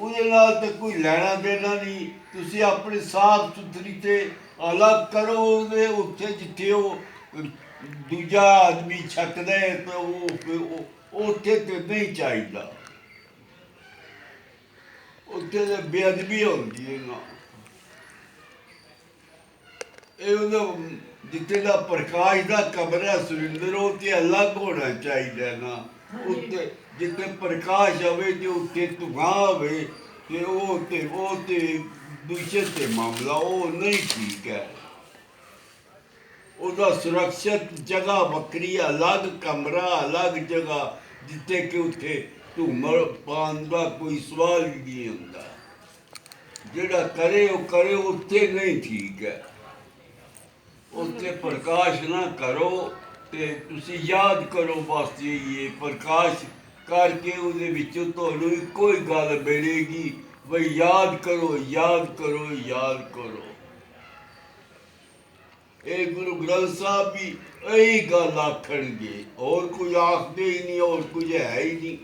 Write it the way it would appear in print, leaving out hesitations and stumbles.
ਉਹਦੇ ਨਾਲ ਤਾਂ ਕੋਈ ਲੈਣਾ ਦੇਣਾ ਨਹੀਂ। ਤੁਸੀਂ ਆਪਣੇ ਸਾਫ ਸੁਥਰੀ ਤੇ ਅਲੱਗ ਕਰੋ ਉਹਦੇ ਉੱਥੇ ਜਿੱਥੇ ਉਹ ਦੂਜਾ ਆਦਮੀ ਛੱਕਦਾ ਹੈ ਤਾਂ ਉਹ ਉੱਥੇ ਤੇ ਨਹੀਂ ਚਾਹੀਦਾ। ਉੱਥੇ ਤਾਂ ਬੇਅਦਬੀ ਹੁੰਦੀ ਹੈ ਨਾ। ਇਹ ਉਹਦਾ ਜਿੱਥੇ ਦਾ ਪ੍ਰਕਾਸ਼ ਦਾ ਕਮਰਾ ਸੁਰਿੰਦਰ ਉਹ ਤੇ ਅਲੱਗ ਹੋਣਾ ਚਾਹੀਦਾ ਨਾ। ਉੱਤੇ ਜਿੱਥੇ ਪ੍ਰਕਾਸ਼ ਆਵੇ ਤੇ ਉੱਥੇ ਧੂਆਂ ਹੋਵੇ ਤੇ ਉਹ ਤੇ ਦੂਜੇ ਤੇ ਮਾਮਲਾ ਉਹ ਨਹੀਂ ਠੀਕ ਹੈ। ਉਹਦਾ ਸੁਰੱਖਿਅਤ ਜਗ੍ਹਾ ਵੱਖਰੀ, ਅਲੱਗ ਕਮਰਾ, ਅਲੱਗ ਜਗ੍ਹਾ ਜਿੱਥੇ ਕਿ ਉੱਥੇ ਧੂਮਰ ਪਾਨ ਦਾ ਕੋਈ ਸਵਾਲ ਹੀ ਨਹੀਂ ਹੁੰਦਾ। ਜਿਹੜਾ ਕਰੇ ਉਹ ਕਰੇ, ਉੱਥੇ ਨਹੀਂ ਠੀਕ ਹੈ। ਉੱਥੇ ਪ੍ਰਕਾਸ਼ ਨਾ ਕਰੋ ਤੇ ਤੁਸੀਂ ਯਾਦ ਕਰੋ ਬਸ ਇਹ ਪ੍ਰਕਾਸ਼ ਕਰਕੇ ਉਹਦੇ ਵਿੱਚੋਂ ਤੁਹਾਨੂੰ ਇੱਕੋ ਹੀ ਗੱਲ ਮਿਲੇਗੀ ਬਈ ਯਾਦ ਕਰੋ, ਯਾਦ ਕਰੋ, ਯਾਦ ਕਰੋ। ਇਹ ਗੁਰੂ ਗ੍ਰੰਥ ਸਾਹਿਬ ਵੀ ਇਹੀ ਗੱਲ ਆਖਣਗੇ, ਹੋਰ ਕੋਈ ਆਖਦੇ ਹੀ ਨਹੀਂ, ਹੋਰ ਕੁਝ ਹੈ ਹੀ ਨਹੀਂ।